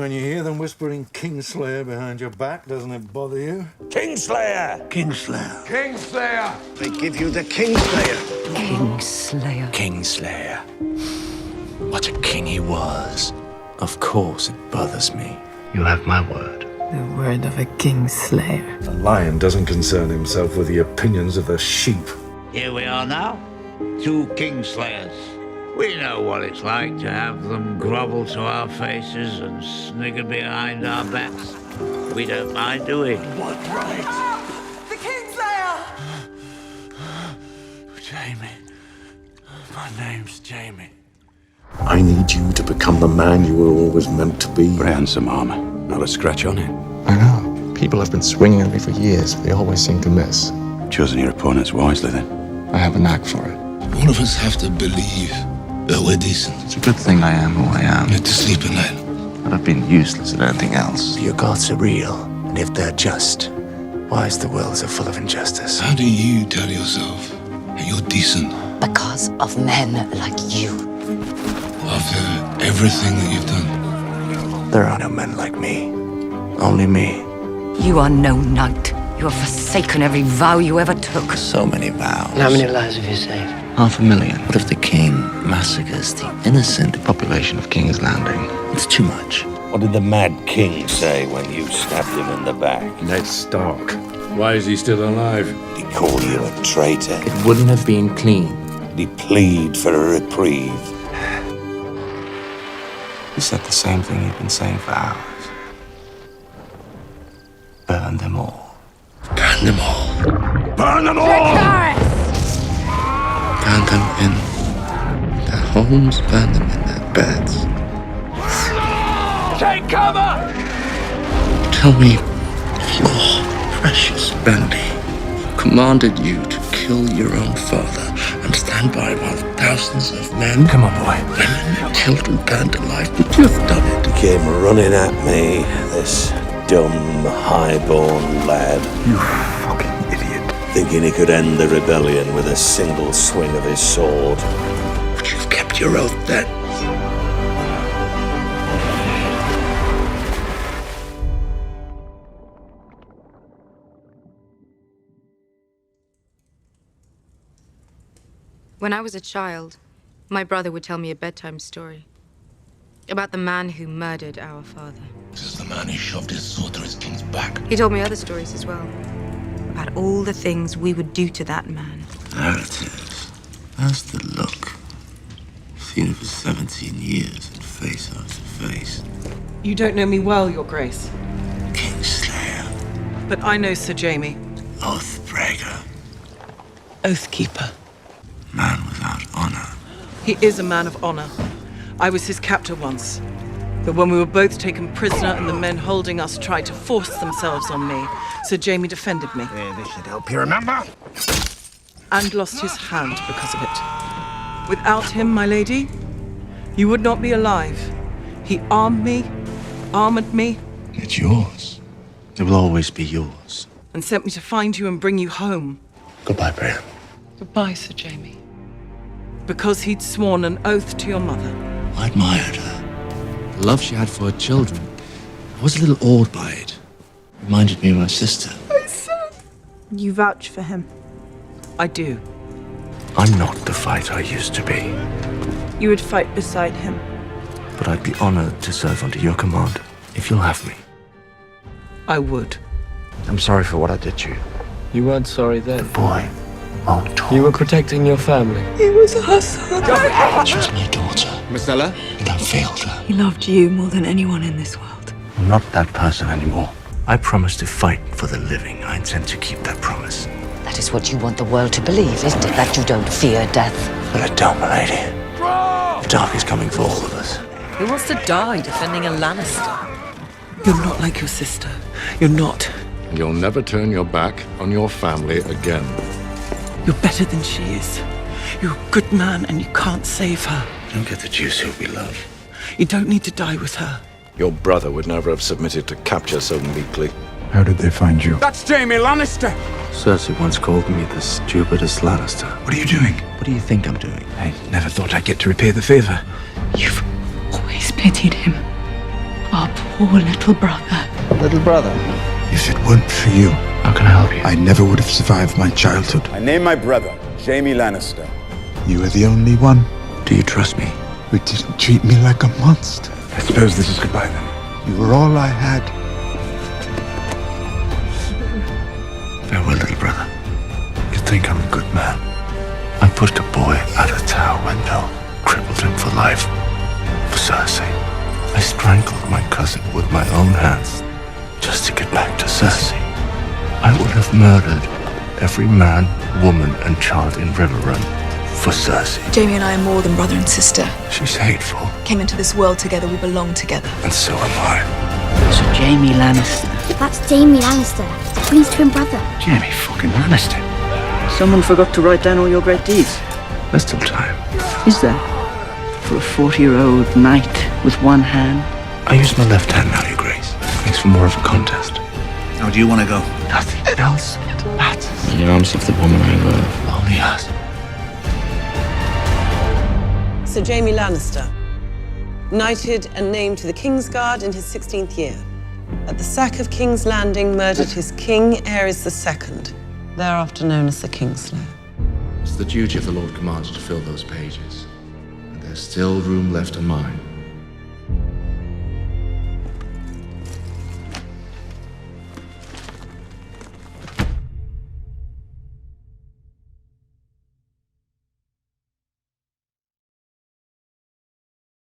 When you hear them whispering Kingslayer behind your back, doesn't it bother you? Kingslayer! Kingslayer. Kingslayer! They give you the Kingslayer. Kingslayer. Kingslayer. What a king he was. Of course it bothers me. You have my word. The word of a Kingslayer. A lion doesn't concern himself with the opinions of the sheep. Here we are now, two Kingslayers. We know what it's like to have them grovel to our faces and snigger behind our backs. We don't mind, do we? What right? The Kingslayer! Jaime. My name's Jaime. I need you to become the man you were always meant to be. Handsome armor. Not a scratch on it. I know. People have been swinging at me for years, but they always seem to miss. Chosen your opponents wisely, then. I have a knack for it. All of us have to believe that we're decent. It's a good thing I am who I am. Get to sleep at night. But I've been useless at anything else. Your gods are real, and if they're just, why is the world so full of injustice? How do you tell yourself that you're decent Because of men like you. after everything that you've done? There are no men like me. Only me. You are no knight. You have forsaken every vow you ever took. So many vows. How many lives have you saved? 500,000. What if the king massacres the innocent population of King's Landing? It's too much. What did the Mad King say when you stabbed him in the back? Ned Stark. Why is he still alive? Did he call you a traitor? It wouldn't have been clean. Did he plead for a reprieve? He said the same thing you've been saying for hours. Burn them all. Burn them all. Burn them all! Burn them in their homes, burn them in their beds. Take cover! Tell me if your precious Bandy commanded you to kill your own father and stand by while thousands of men, come on, boy, women and children burned alive. Would you have done it? He came running at me, this dumb, high-born lad. You fucking idiot. Thinking he could end the rebellion with a single swing of his sword. Would you have kept your oath then? When I was a child, my brother would tell me a bedtime story about the man who murdered our father. This is the man who shoved his sword through his king's back. He told me other stories as well, about all the things we would do to that man. There it is. That's the look. Seen it for 17 years and face after face. You don't know me well, Your Grace, Kingslayer, but I know Sir Jaime. Oathbreaker, Oathkeeper. man without honor. He is a man of honor. I was his captor once. But when we were both taken prisoner and the men holding us tried to force themselves on me, Sir Jaime defended me. This should help you remember. And lost his hand because of it. Without him, my lady, you would not be alive. He armed me, armored me, It's yours. It will always be yours. and sent me to find you and bring you home. Goodbye, Brian. Goodbye, Sir Jaime. Because he'd sworn an oath to your mother. I admired her. The love she had for her children. I was a little awed by it. Reminded me of my sister. You vouch for him. I do. I'm not the fighter I used to be, You would fight beside him. but I'd be honored to serve under your command, if you'll have me. I would. I'm sorry for what I did to you. You weren't sorry then. Boy, won't talk. You were protecting your family. He was our son. She was my daughter, Marcella? and I failed her. He loved you more than anyone in this world. I'm not that person anymore. I promised to fight for the living. I intend to keep that promise. That is what you want the world to believe, isn't it? That you don't fear death. But I don't, my lady. The dark is coming for all of us. Who wants to die defending a Lannister? You're not like your sister. You're not. You'll never turn your back on your family again. You're better than she is. You're a good man and you can't save her. Don't get the juice who we love. You don't need to die with her. Your brother would never have submitted to capture so meekly. How did they find you? That's Jaime Lannister! Cersei once called me the stupidest Lannister. What are you doing? What do you think I'm doing? I never thought I'd get to repay the favor. You've always pitied him. Our poor poor little brother. Little brother? If it weren't for you, how can I help you? I never would have survived my childhood. I name my brother, Jaime Lannister. You are the only one. Do you trust me? Who didn't treat me like a monster. I suppose this is goodbye then. You were all I had. Farewell, little brother. You think I'm a good man? I pushed a boy out a tower window, crippled him for life. For Cersei. I strangled my cousin with my own hands, just to get back to Cersei. I would have murdered every man, woman, and child in Riverrun for Cersei. Jaime and I are more than brother and sister. She's hateful, Came into this world together, we belong together. and so am I. So Jaime Lannister. That's Jaime Lannister, the Queen's twin brother. Jaime fucking Lannister. Someone forgot to write down all your great deeds. There's still time. Is there? For a 40-year-old knight with one hand? I use my left hand now, Your Grace. Makes for more of a contest. How do you want to go? Nothing else matters. In the arms of the woman I love. Only us. Sir Jaime Lannister, knighted and named to the Kingsguard in his 16th year. At the sack of King's Landing, murdered his king, Aerys II, thereafter known as the Kingslayer. It's the duty of the Lord Commander to fill those pages. And there's still room left in mine.